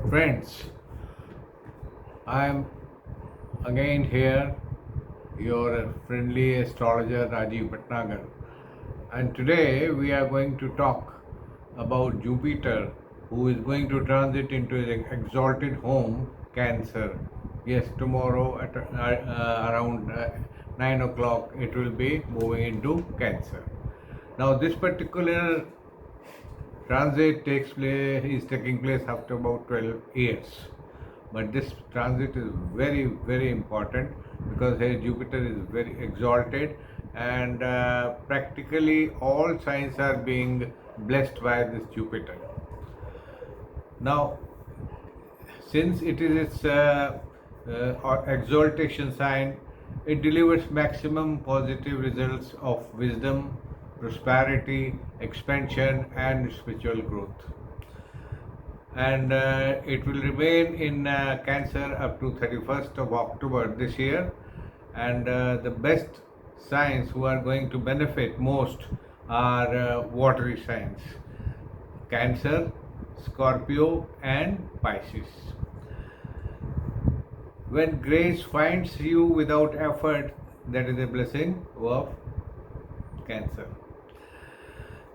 Friends, I am again here, your friendly astrologer Rajiv Bhatnagar, and today we are going to talk about Jupiter, who is going to transit into his exalted home, Cancer. Yes, tomorrow at around 9 o'clock, it will be moving into Cancer. Now, this particular transit is taking place after about 12 years. But this transit is very, very important because here Jupiter is very exalted, and practically all signs are being blessed by this Jupiter. Now, since it is its exaltation sign, it delivers maximum positive results of wisdom, prosperity, expansion, and spiritual growth. And it will remain in Cancer up to 31st of October this year. And the best signs who are going to benefit most are watery signs: Cancer, Scorpio, and Pisces. When grace finds you without effort, that is a blessing of Cancer.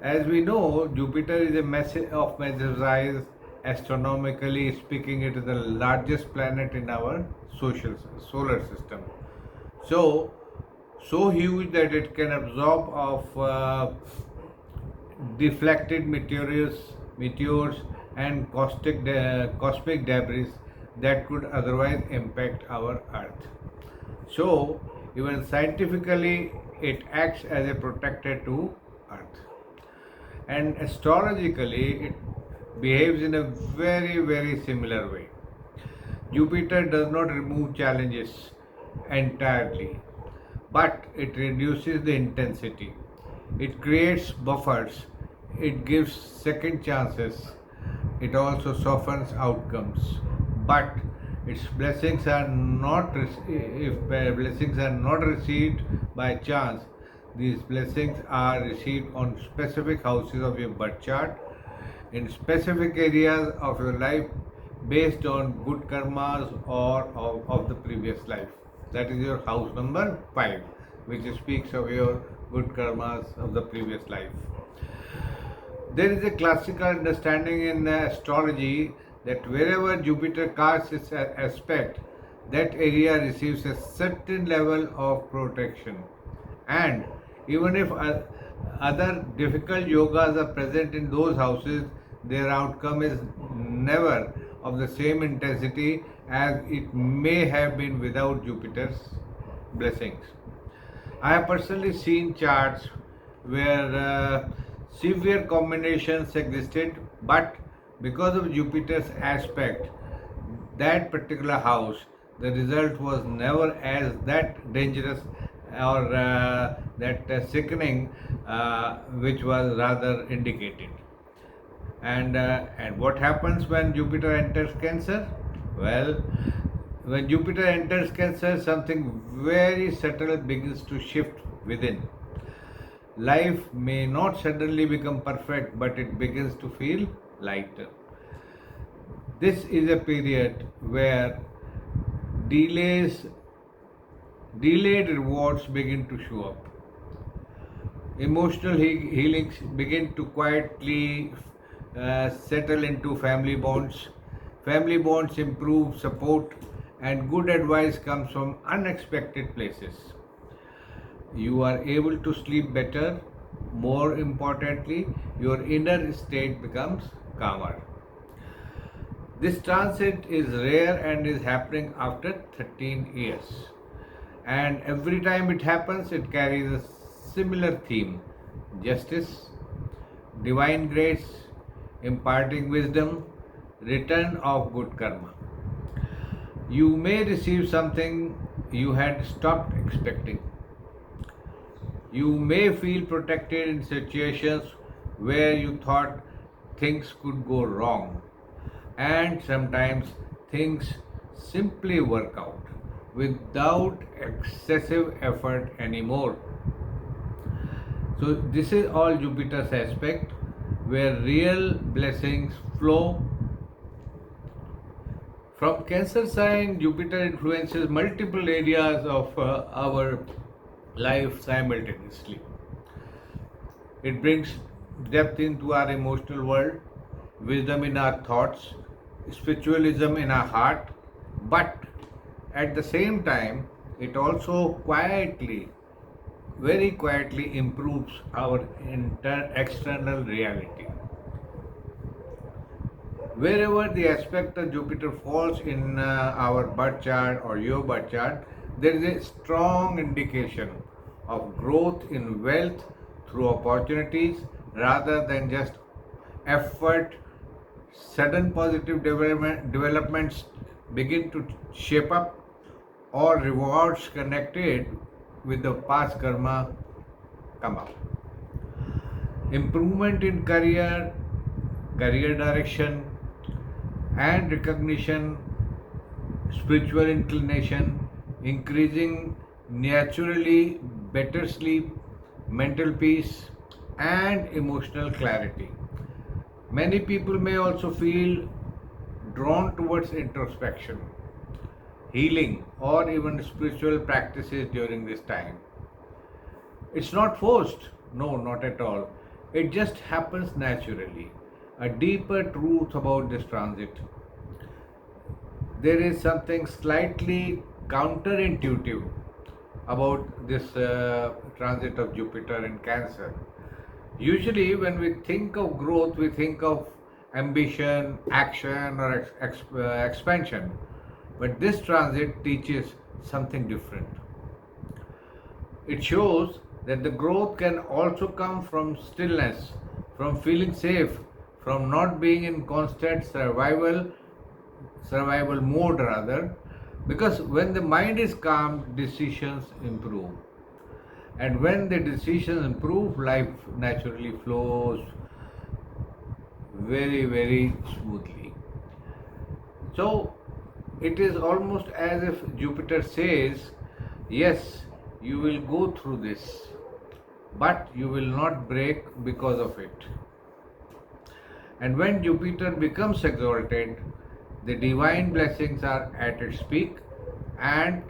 As we know, Jupiter is a massive size. Astronomically speaking, it is the largest planet in our solar system. So huge that it can absorb of deflected meteors and cosmic debris that could otherwise impact our Earth. So, even scientifically, it acts as a protector to Earth. And astrologically, it behaves in a very, very similar way. Jupiter does not remove challenges entirely, but it reduces the intensity. It creates buffers. It gives second chances. It also softens outcomes. But its blessings are not if blessings are not received by chance. These blessings are received on specific houses of your birth chart, in specific areas of your life, based on good karmas or of the previous life. That is your house number 5, which speaks of your good karmas of the previous life. There is a classical understanding in astrology that wherever Jupiter casts its aspect, that area receives a certain level of protection. And even if other difficult yogas are present in those houses, their outcome is never of the same intensity as it may have been without Jupiter's blessings. I have personally seen charts where severe combinations existed, but because of Jupiter's aspect, that particular house, the result was never as that dangerous or that sickening, which was rather indicated. And what happens when Jupiter enters Cancer? Well, when Jupiter enters Cancer, something very subtle begins to shift within. Life may not suddenly become perfect, but it begins to feel lighter. This is a period where delays, delayed rewards begin to show up. Emotional healings begin to quietly settle into family bonds. Family bonds improve, support, and good advice comes from unexpected places. You are able to sleep better. More importantly, your inner state becomes calmer. This transit is rare and is happening after 13 years. And every time it happens, it carries a similar theme: justice, divine grace, imparting wisdom, return of good karma. You may receive something you had stopped expecting. You may feel protected in situations where you thought things could go wrong. And sometimes things simply work out without excessive effort anymore. So, this is all Jupiter's aspect, where real blessings flow From Cancer sign, Jupiter influences multiple areas of our life simultaneously. It brings depth into our emotional world, wisdom in our thoughts, spiritualism in our heart, but at the same time, it also quietly, very quietly improves our external reality. Wherever the aspect of Jupiter falls in our birth chart or your birth chart, there is a strong indication of growth in wealth through opportunities rather than just effort. Sudden positive developments begin to shape up, or rewards connected with the past karma come up. Improvement in career direction, and recognition, spiritual inclination, increasing naturally, better sleep, mental peace, and emotional clarity. Many people may also feel drawn towards introspection, healing, or even spiritual practices during this time. It's not forced, no, not at all. It just happens naturally. A deeper truth about this transit: there is something slightly counterintuitive about this transit of Jupiter in Cancer. Usually, when we think of growth, we think of ambition, action, or expansion. But this transit teaches something different. It shows that the growth can also come from stillness, from feeling safe, from not being in constant survival mode rather, because when the mind is calm, decisions improve. And when the decisions improve, life naturally flows very, very smoothly. So it is almost as if Jupiter says, yes, you will go through this, but you will not break because of it. And when Jupiter becomes exalted, the divine blessings are at its peak, and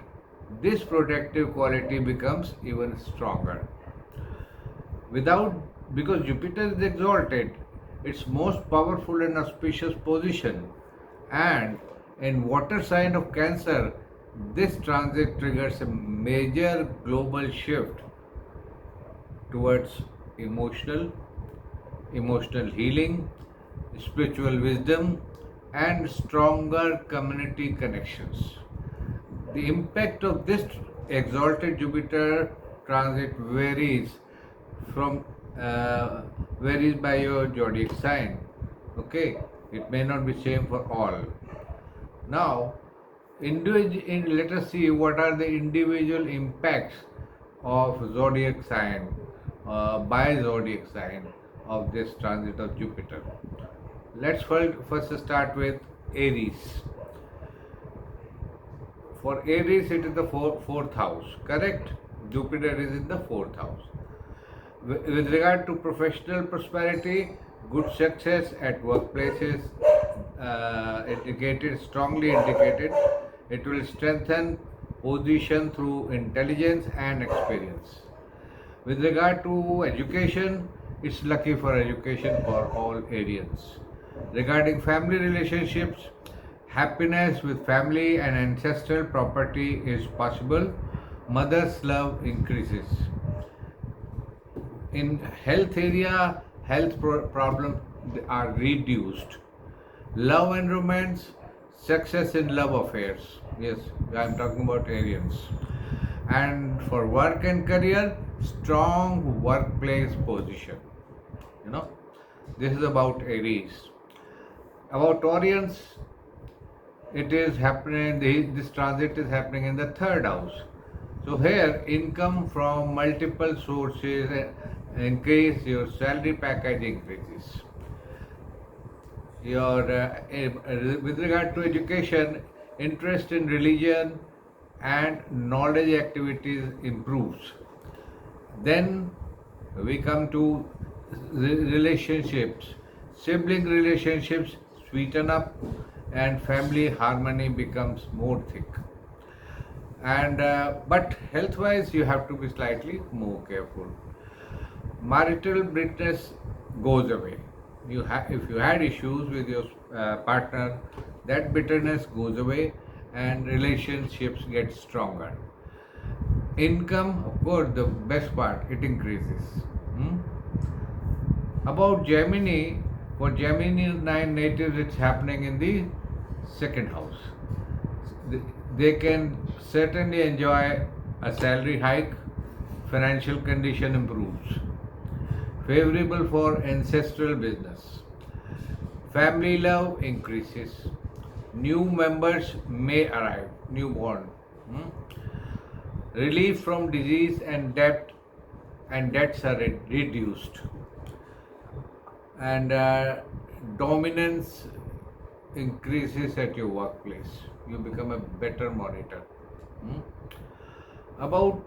this protective quality becomes even stronger. Without, because Jupiter is exalted, its most powerful and auspicious position, and in water sign of Cancer, this transit triggers a major global shift towards emotional healing, spiritual wisdom, and stronger community connections. The impact of this exalted Jupiter transit from varies by your zodiac sign. Okay, it may not be same for all. Now, let us see what are the individual impacts of zodiac sign by zodiac sign of this transit of Jupiter. Let's first start with Aries. For Aries, it is the fourth house, correct? Jupiter is in the fourth house. With regard to professional prosperity, good success at workplaces, strongly indicated. It will strengthen position through intelligence and experience. With regard to education, it's lucky for education for all Arians. Regarding family relationships, happiness with family and ancestral property is possible. Mother's love increases. In health area, problems are reduced. Love and romance, success in love affairs. Yes, I am talking about Arians. And for work and career, strong workplace position. You know, this is about Aries. About Taurians, it is happening. This transit is happening in the third house. So here, income from multiple sources increase, your salary package increases. With regard to education, interest in religion and knowledge activities improves. Then we come to relationships. Sibling relationships sweeten up, and family harmony becomes more thick. And but health wise you have to be slightly more careful. Marital bitterness goes away. If you had issues with your partner, that bitterness goes away and relationships get stronger. Income, of course, the best part, it increases. Hmm? About Gemini, for Gemini 9 natives, it's happening in the second house. They can certainly enjoy a salary hike, financial condition improves, favorable for ancestral business, family love increases, new members may arrive, newborn, hmm? Relief from disease and debt and debts are reduced, and dominance increases at your workplace. You become a better monitor. Hmm? About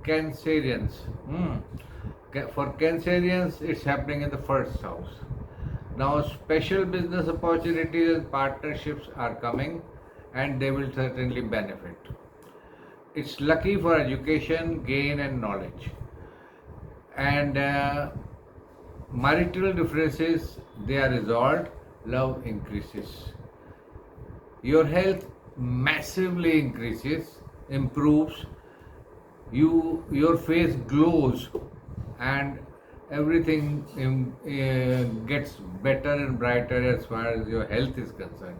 Cancerians. For Cancerians, it's happening in the first house. Now, special business opportunities and partnerships are coming, and they will certainly benefit. It's lucky for education, gain, and knowledge. And marital differences, they are resolved, love increases. Your health massively increases, improves, your face glows, and everything gets better and brighter as far as your health is concerned.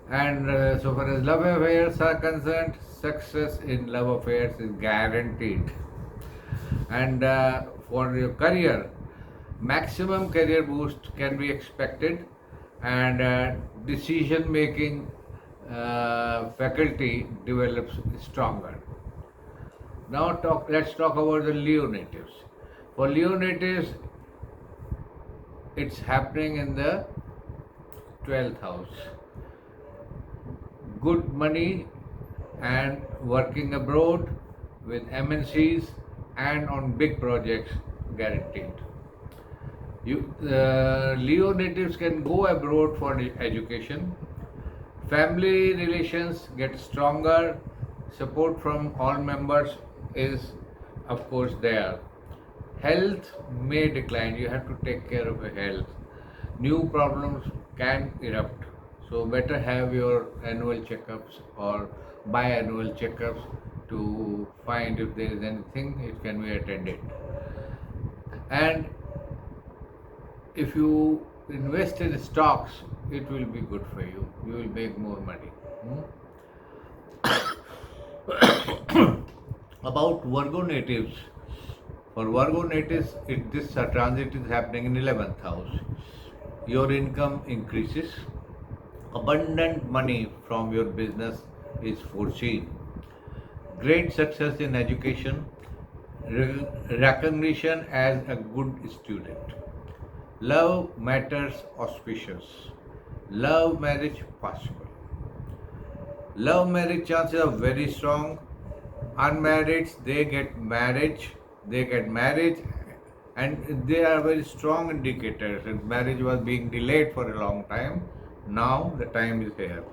And so far as love affairs are concerned, success in love affairs is guaranteed. And for your career, maximum career boost can be expected, and decision making faculty develops stronger. Now let's talk about the Leo natives. For Leo natives, it's happening in the 12th house. Good money and working abroad with MNCs and on big projects guaranteed. Leo natives can go abroad for education. Family relations get stronger. Support from all members is, of course, there. Health may decline. You have to take care of your health. New problems can erupt. So better have your annual checkups or biannual checkups to find if there is anything, it can be attended. And if you invest in stocks, it will be good for you. You will make more money. About Virgo natives. For Virgo natives, this transit is happening in 11th house. Your income increases. Abundant money from your business is foreseen. Great success in education. Recognition as a good student. Love matters auspicious. Love marriage possible. Love marriage chances are very strong. Unmarried, they get marriage, and they are very strong indicators. And marriage was being delayed for a long time. Now the time is here.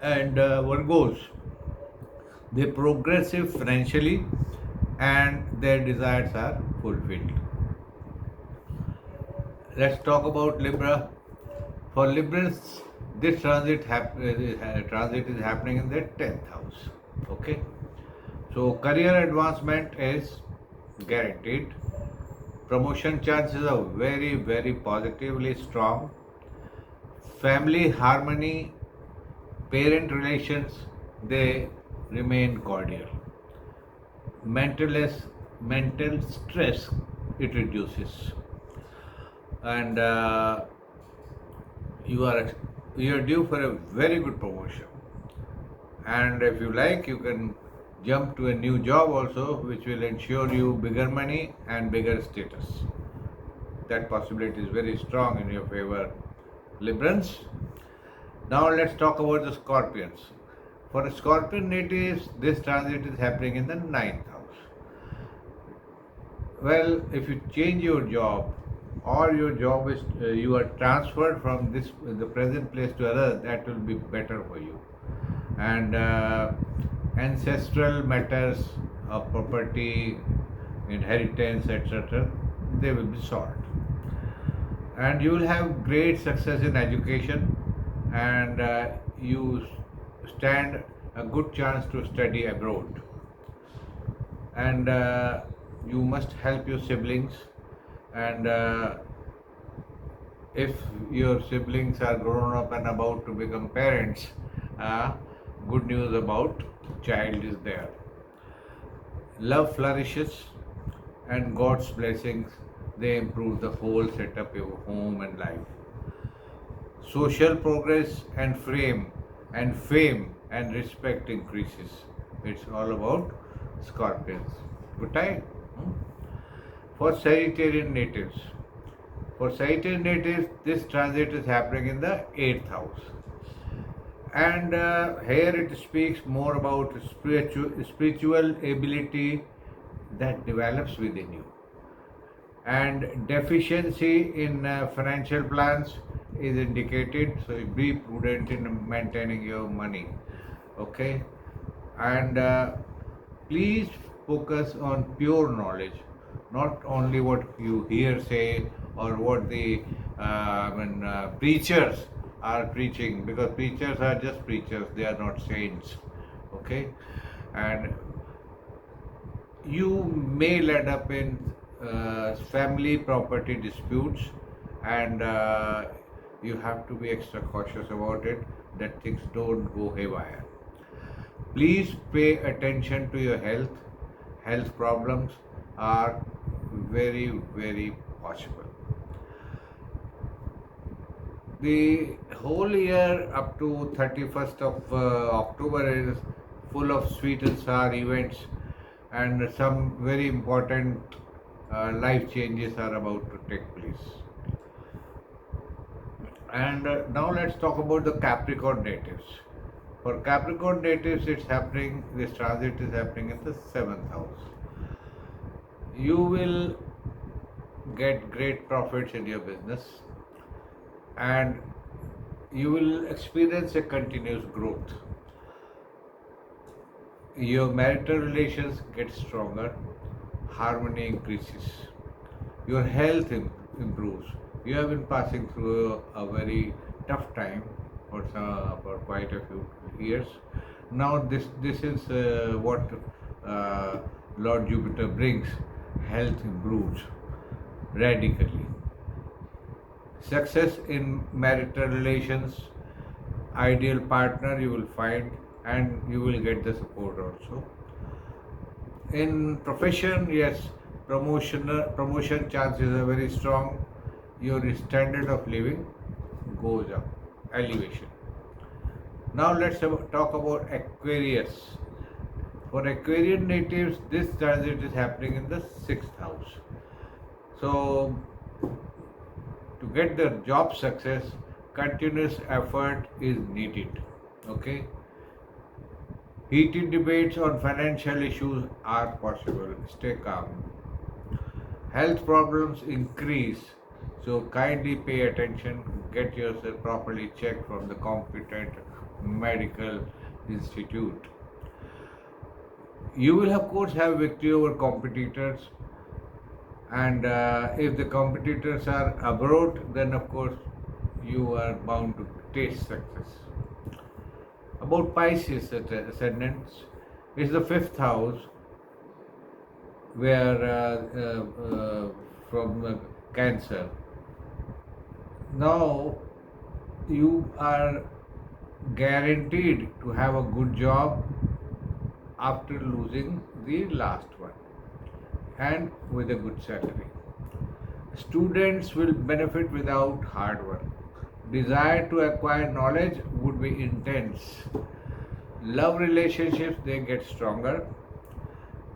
And Virgos, they progressive financially, and their desires are fulfilled. Let's talk about Libra. For Librans, this transit is happening in the 10th house. Okay, so career advancement is guaranteed. Promotion chances are very, very positively strong. Family harmony, parent relations, they remain cordial. Mental stress, it reduces, and you are due for a very good promotion. And if you like, you can jump to a new job also, which will ensure you bigger money and bigger status. That possibility is very strong in your favor, Librans. Now let's talk about the Scorpions. For Scorpion natives, this transit is happening in the 9th house. Well, if you change your job, or your job is you are transferred from this the present place to another, that will be better for you. And ancestral matters of property, inheritance, etc., they will be solved. And you will have great success in education, and you stand a good chance to study abroad. And you must help your siblings, and if your siblings are grown up and about to become parents, uh, good news about child is there. Love flourishes, and God's blessings, they improve the whole setup of your home and life. Social progress and fame and respect increases. It's all about Scorpions. Good time. For Sagittarian natives. For Sagittarian natives, this transit is happening in the 8th house. And here it speaks more about spiritual ability that develops within you. And deficiency in financial plans is indicated, so be prudent in maintaining your money. Okay, and please focus on pure knowledge, not only what you hear say or what the preachers are preaching, because preachers are just preachers, they are not saints. Okay, and you may land up in family property disputes, and you have to be extra cautious about it, that things don't go haywire. Please pay attention to your health. Health problems are very, very possible. The whole year up to 31st of October is full of sweet and sour events, and some very important life changes are about to take place. And now let's talk about the Capricorn natives. For Capricorn natives, this transit is happening in the 7th house. You will get great profits in your business, and you will experience a continuous growth. Your marital relations get stronger, harmony increases, your health improves. You have been passing through a very tough time for quite a few years. Now this is what Lord Jupiter brings. Health improves radically. Success in marital relations, ideal partner you will find, and you will get the support also. In profession, yes, promotion chances are very strong. Your standard of living goes up, elevation. Now let's talk about Aquarius. For Aquarian natives, this transit is happening in the 6th house. So to get the job success, continuous effort is needed. Okay. Heated debates on financial issues are possible. Stay calm. Health problems increase, so kindly pay attention. Get yourself properly checked from the competent medical institute. You will of course have victory over competitors, and if the competitors are abroad, then of course you are bound to taste success. About Pisces ascendants, is the 5th house, where from Cancer. Now you are guaranteed to have a good job after losing the last one, and with a good salary. Students will benefit without hard work. Desire to acquire knowledge would be intense. Love relationships, they get stronger.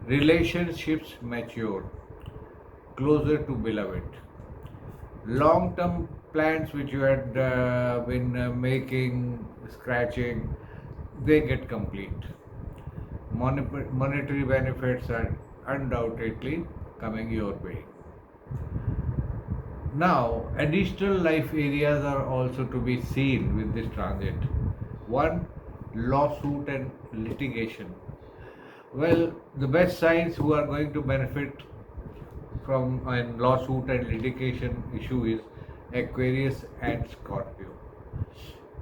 Relationships mature, closer to beloved. Long-term plans which you had been making, scratching, they get complete. Monetary benefits are undoubtedly coming your way. Now, additional life areas are also to be seen with this transit. One, lawsuit and litigation. Well, the best signs who are going to benefit from a lawsuit and litigation issue is Aquarius and Scorpio.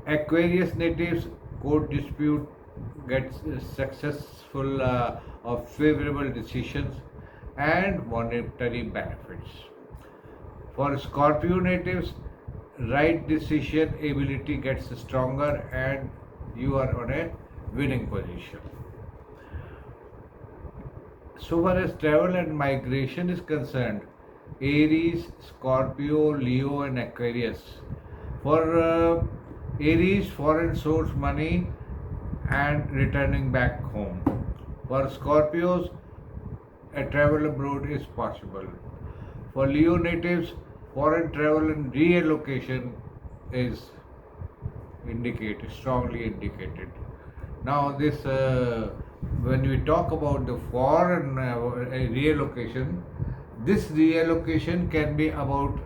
Aquarius natives court dispute gets successful of favorable decisions and monetary benefits. For Scorpio natives, right decision ability gets stronger and you are on a winning position. So far as travel and migration is concerned, Aries, Scorpio, Leo, and Aquarius. For Aries, foreign source money and returning back home. For Scorpios, a travel abroad is possible. For Leo natives, foreign travel and reallocation is indicated, strongly indicated. Now, when we talk about the foreign reallocation, this reallocation can be about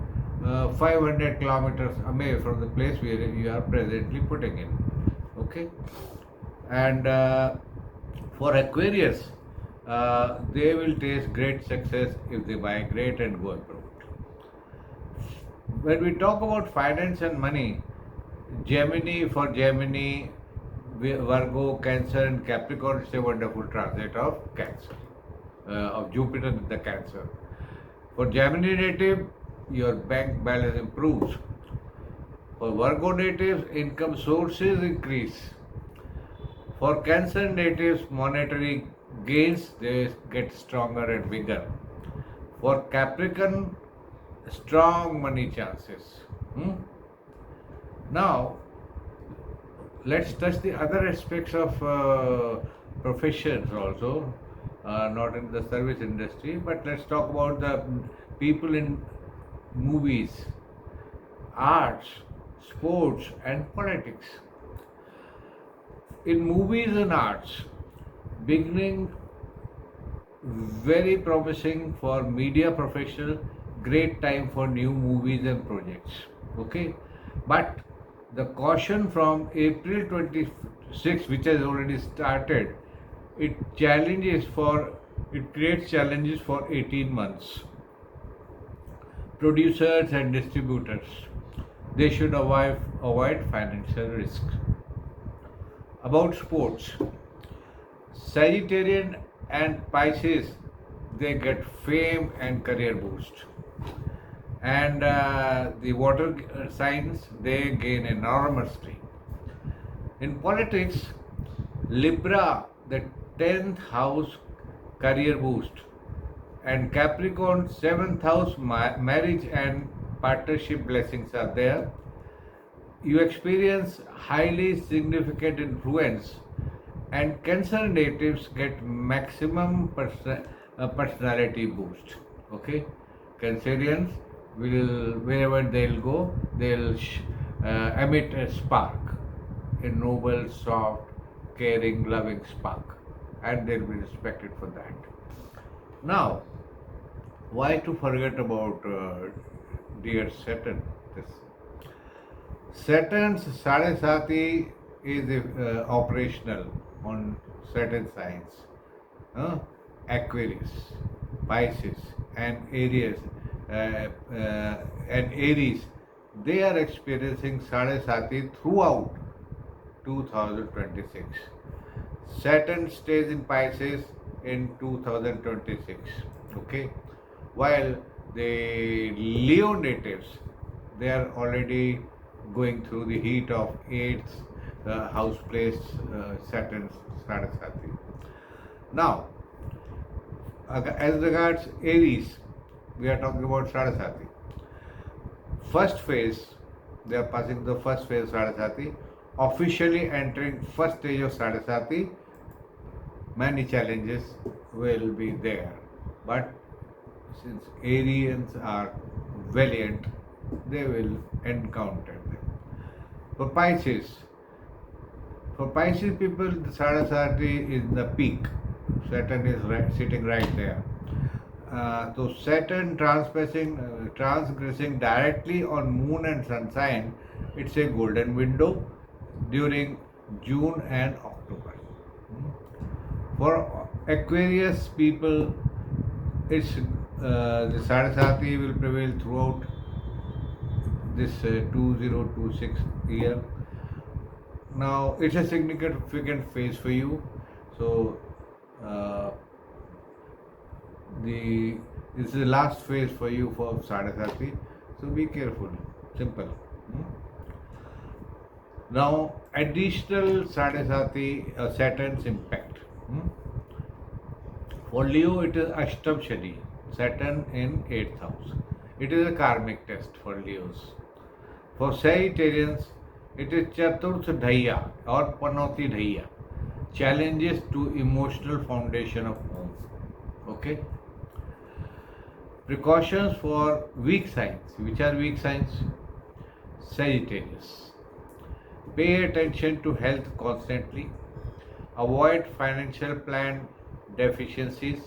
500 kilometers away from the place where you are presently putting in. Okay, and for Aquarius, they will taste great success if they migrate and go abroad. When we talk about finance and money, Gemini, Virgo, Cancer, and Capricorn is a wonderful transit of Cancer, of Jupiter in the Cancer. For Gemini native, your bank balance improves. For Virgo natives, income sources increase. For Cancer natives, monetary gains they get stronger and bigger. For Capricorn, strong money chances. Now, let's touch the other aspects of professions also, not in the service industry, but let's talk about the people in movies, arts, sports, and politics. In movies and arts, beginning very promising for media professional, great time for new movies and projects. Okay, but the caution from April 26, which has already started, it creates challenges for 18 months. Producers and distributors, they should avoid financial risk. About sports, Sagittarian and Pisces, they get fame and career boost. And the water signs, they gain enormous stream. In politics, Libra, the 10th house career boost, and Capricorn, 7th house marriage and partnership blessings are there. You experience highly significant influence, and Cancer natives get maximum personality boost. Okay, Cancerians will, wherever they'll go, they'll emit a spark, a noble, soft, caring, loving spark, and they'll be respected for that. Now, why to forget about dear Saturn? This Saturn's Sadesati is operational on certain signs. Aquarius, Pisces, and Aries, they are experiencing Sadesati throughout 2026. Saturn stays in Pisces in 2026. Okay, while the Leo natives, they are already going through the heat of 8th house placed Saturn's Sadasati. Now, as regards Aries, we are talking about Sadasati. First phase, they are passing the first phase of Sadasati, officially entering first stage of Sadasati. Many challenges will be there, but since Arians are valiant, they will encounter them. For Pisces people, the Sadasati is the peak. Saturn is sitting right there. So Saturn transgressing directly on Moon and Sun sign, it's a golden window during June and October. For Aquarius people, it's the Sarasati will prevail throughout this 2026 year. Now it's a significant phase for you. So uh, the this is the last phase for you for Sarasati. So be careful. Simple. Hmm? Now additional Sarasati Saturn's impact. Hmm? For Leo, it is Ashtam Shani, Saturn in 8th house. It is a karmic test for Leos. For Sagittarians, it is Chaturth Dhaiya or Panoti Dhaiya, challenges to emotional foundation of home. Okay. Precautions for weak signs. Which are weak signs? Sagittarius. Pay attention to health constantly. Avoid financial plan deficiencies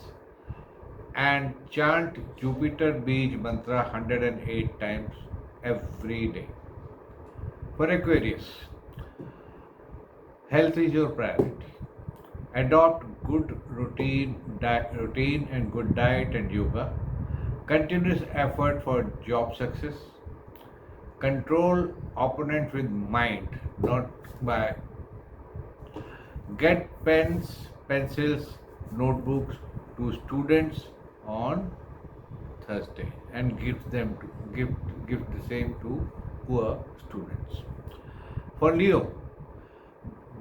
and chant Jupiter Beej mantra 108 times every day. For Aquarius, health is your priority. Adopt good routine and good diet and yoga. Continuous effort for job success. Control opponent with mind, not by. Get pens, pencils, notebooks to students on Thursday and give the same to poor students. For Leo,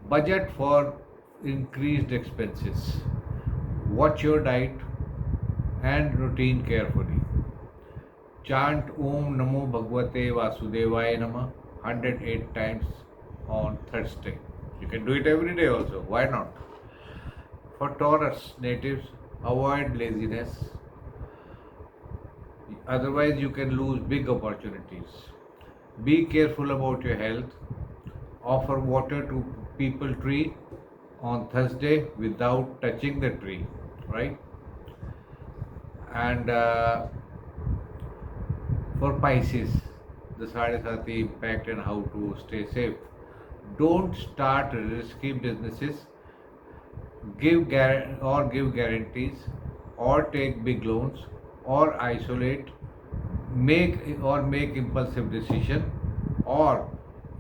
budget for increased expenses. Watch your diet and routine carefully. Chant Om Namo Bhagavate Vasudevaya Namah 108 times on Thursday. You can do it every day also. Why not? For Taurus natives, avoid laziness. Otherwise, you can lose big opportunities. Be careful about your health. Offer water to people tree on Thursday without touching the tree, right? And for Pisces, the Sadhasati impact and how to stay safe. Don't start risky businesses, give guarantees, or take big loans, or isolate, make impulsive decision, or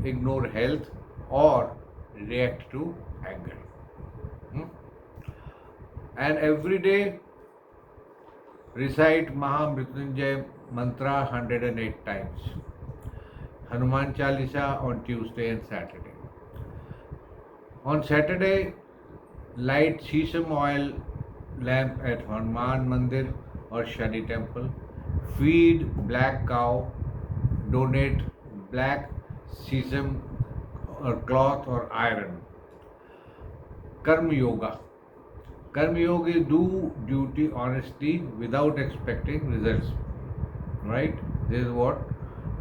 ignore health, or react to anger. Hmm? And every day recite Mahamrityunjay mantra 108 times. Hanuman Chalisa on Tuesday and Saturday. On Saturday, light sesame oil lamp at Hanuman Mandir or Shani temple. Feed black cow. Donate black sesame or cloth or iron. Karma Yoga. Karma Yoga is do duty honestly without expecting results. Right? This is what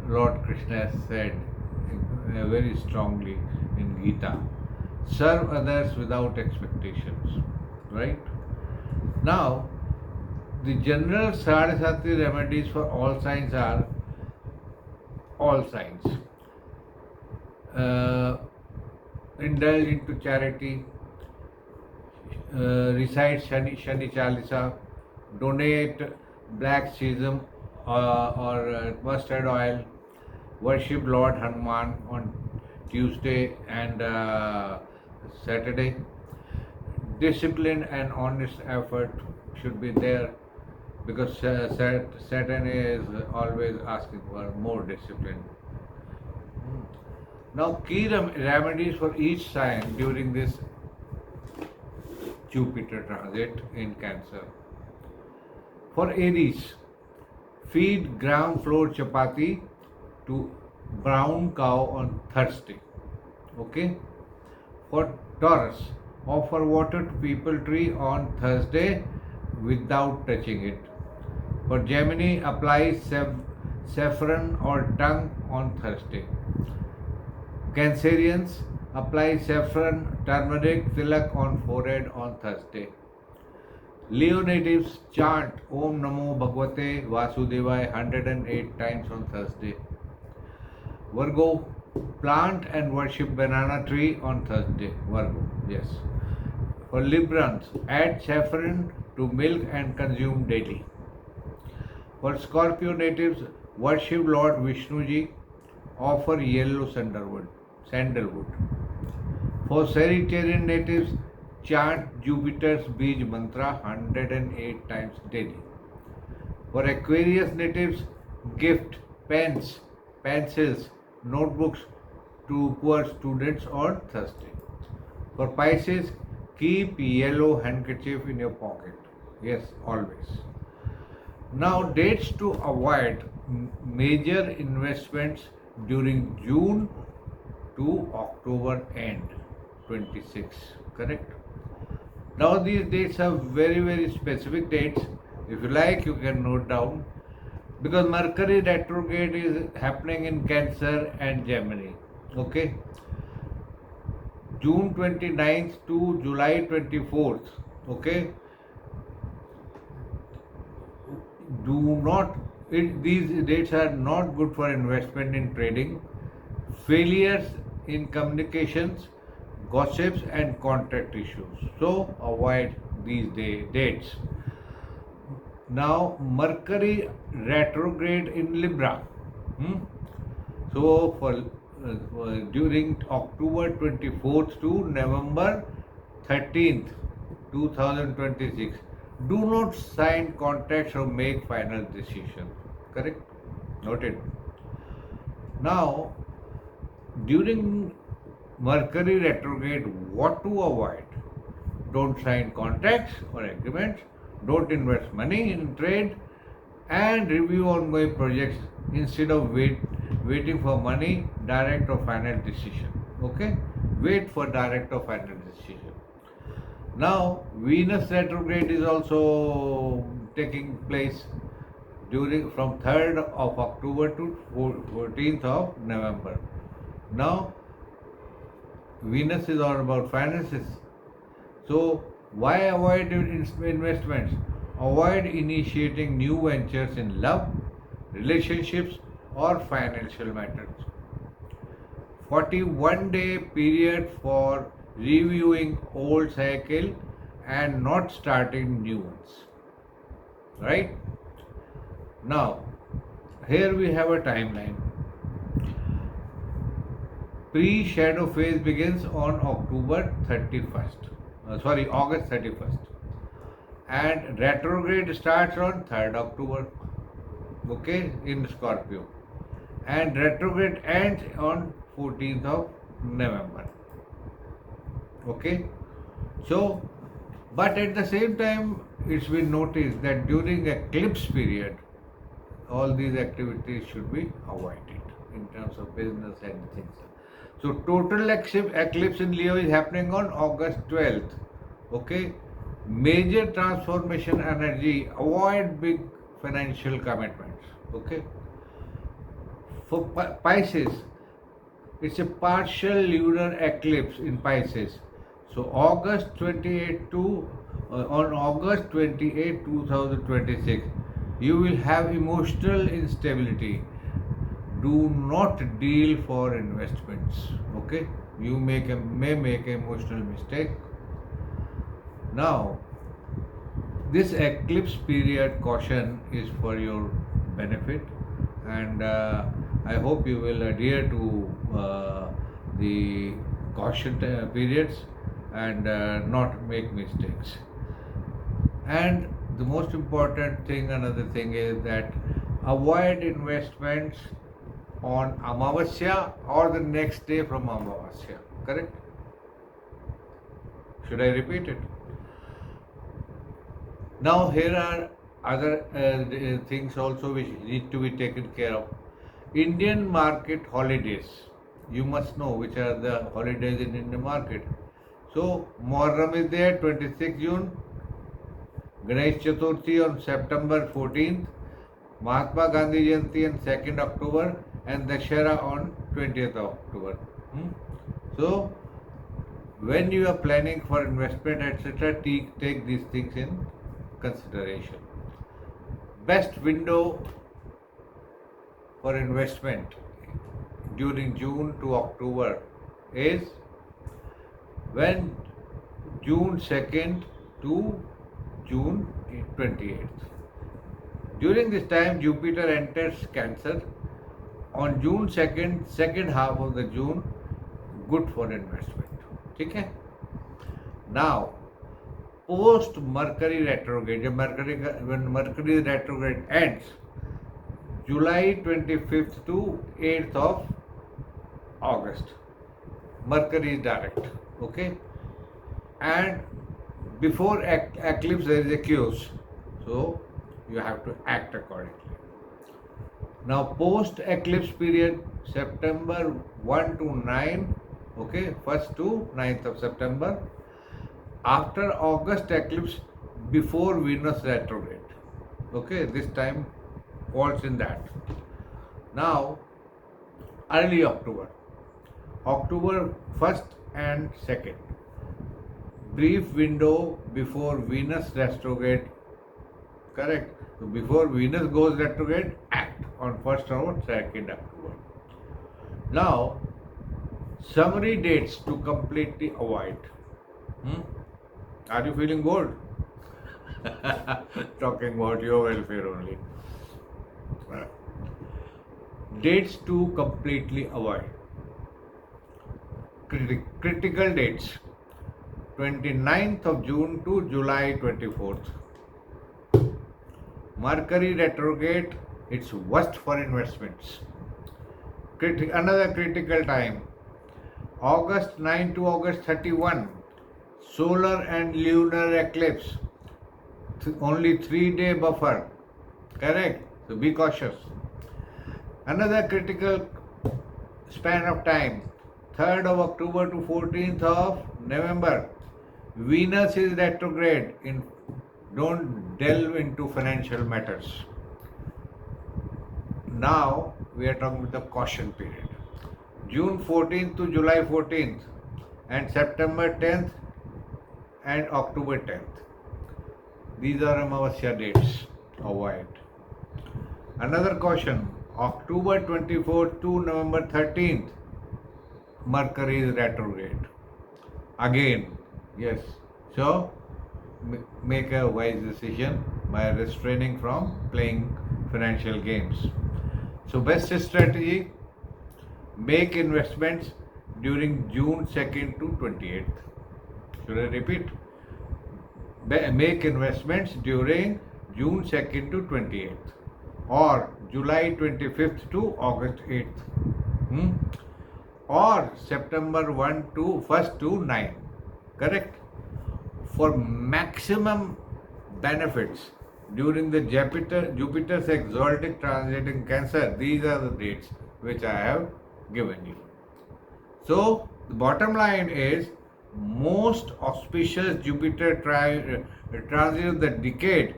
Lord Krishna has said very strongly in Gita. Serve others without expectations. Right? Now, the general Sadhasati remedies for all signs are all signs. Indulge into charity, recite Shani Chalisa, donate black sesame or mustard oil, worship Lord Hanuman on Tuesday and Saturday. Discipline and honest effort should be there because Saturn is always asking for more discipline. Now, key remedies for each sign during this Jupiter transit in Cancer. For Aries, feed ground floor chapati to brown cow on Thursday. Okay. For Taurus, offer water to people tree on Thursday without touching it. For Gemini, apply saffron or tongue on Thursday. Cancerians, apply saffron, turmeric, tilak on forehead on Thursday. Leo natives chant Om Namo Bhagavate Vasudevaya 108 times on Thursday. Virgo, plant and worship banana tree on Thursday. Virgo, yes. For Librans, add saffron to milk and consume daily. For Scorpio natives, worship Lord Vishnuji, offer yellow sandalwood. For Sagittarian natives, chant Jupiter's Bij mantra 108 times daily. For Aquarius natives, gift pens, pencils, notebooks to poor students on Thursday. For Pisces, keep yellow handkerchief in your pocket. Yes, always. Now, dates to avoid major investments during June to October end 26. Correct? Now, these dates are very specific dates. If you like, you can note down because Mercury retrograde is happening in Cancer and Gemini. Okay? June 29th to July 24th. Okay? These dates are not good for investment in trading, failures in communications, gossips, and contract issues. So avoid these dates. Now, Mercury retrograde in Libra. So, during October 24th to November 13th, 2026, do not sign contracts or make final decisions. Correct? Noted. Now, during Mercury retrograde, what to avoid? Don't sign contracts or agreements, don't invest money in trade, and review ongoing projects instead of waiting for money, direct or final decision. Okay? Wait for direct or final decision. Now, Venus retrograde is also taking place during from 3rd of October to 14th of November. Now, Venus is all about finances. So, why avoid investments? Avoid initiating new ventures in love, relationships, or financial matters. 41-day period for reviewing old cycle and not starting new ones. Right? Now, here we have a timeline. Pre-shadow phase begins on August 31st. And retrograde starts on 3rd October, okay, in Scorpio. And retrograde ends on 14th of November. Okay? So, but at the same time, it's been noticed that during eclipse period, all these activities should be avoided in terms of business and things. So total eclipse in Leo is happening on August 12th. Okay? Major transformation energy, avoid big financial commitments. Okay? For Pisces, it's a partial lunar eclipse in Pisces. So on August 28, 2026, you will have emotional instability. Do not deal for investments. Okay? You may make an emotional mistake. Now, this eclipse period caution is for your benefit, and I hope you will adhere to the caution periods and not make mistakes. And the most important thing, another thing is that avoid investments on Amavasya or the next day from Amavasya. Correct? Should I repeat it? Now, here are other things also which need to be taken care of. Indian market holidays. You must know which are the holidays in Indian market. So, Muharram is there, 26 June. Ganesh Chaturthi on September 14th. Mahatma Gandhi Jayanti on 2nd October. And Dashera on 20th October. So, when you are planning for investment, etc., take these things in consideration. Best window for investment during June to October is when June 2nd to June 28th. During this time, Jupiter enters Cancer. On June 2nd, second half of the June, good for investment. Okay? Now, post Mercury retrograde, when Mercury retrograde ends, July 25th to 8th of August, Mercury is direct. Okay? And before eclipse there is a chaos, so you have to act accordingly. Now post eclipse period, September 1 to 9, okay, 1st to 9th of September, after August eclipse, before Venus retrograde, okay, this time falls in that. Now early October, October 1st and 2nd, brief window before Venus retrograde, correct? So before Venus goes retrograde, act on 1st or 2nd October. Now, summary dates to completely avoid. Are you feeling bored? Talking about your welfare only. Dates to completely avoid. Critical dates. 29th of June to July 24th. Mercury retrograde, it's worst for investments. Another critical time, August 9 to August 31, solar and lunar eclipse, only 3-day buffer, correct? So be cautious. Another critical span of time, 3rd of October to 14th of November, Venus is retrograde. Don't delve into financial matters. Now we are talking about the caution period. June 14th to July 14th and September 10th and October 10th. These are Amavasya dates. Avoid. Another caution, October 24th to November 13th, Mercury is retrograde. Again, yes. So, make a wise decision by restraining from playing financial games. So, best strategy, make investments during June 2nd to 28th. Should I repeat? Make investments during June 2nd to 28th or July 25th to August 8th or September 1st to 9. Correct? For maximum benefits during the Jupiter's exalted transit in Cancer, these are the dates which I have given you. So, the bottom line is most auspicious Jupiter transit of the decade,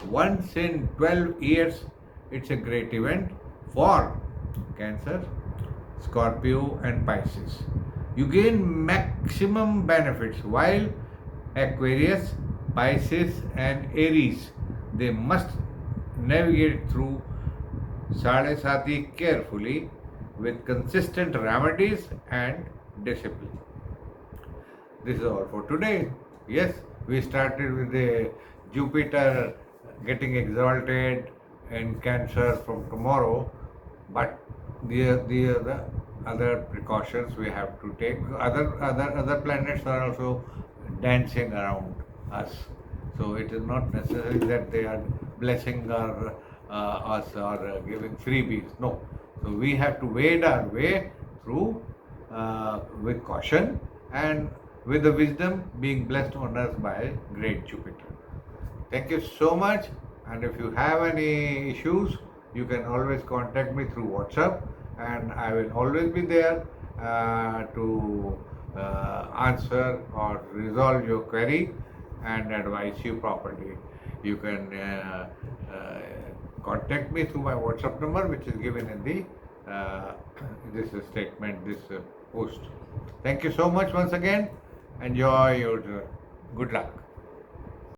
once in 12 years, it's a great event for Cancer, Scorpio and Pisces. You gain maximum benefits, while Aquarius, Pisces and Aries, they must navigate through Sadesati carefully with consistent remedies and discipline. This is all for today. Yes, we started with the Jupiter getting exalted in Cancer from tomorrow, but these are the other precautions we have to take. Other planets are also dancing around us, so it is not necessary that they are blessing us or giving freebies. No, so we have to wade our way through with caution and with the wisdom being blessed on us by great Jupiter. Thank you so much, and if you have any issues, you can always contact me through WhatsApp, and I will always be there to answer or resolve your query and advise you properly. You can contact me through my WhatsApp number, which is given in the this statement, this post. Thank you so much once again. Enjoy your good luck.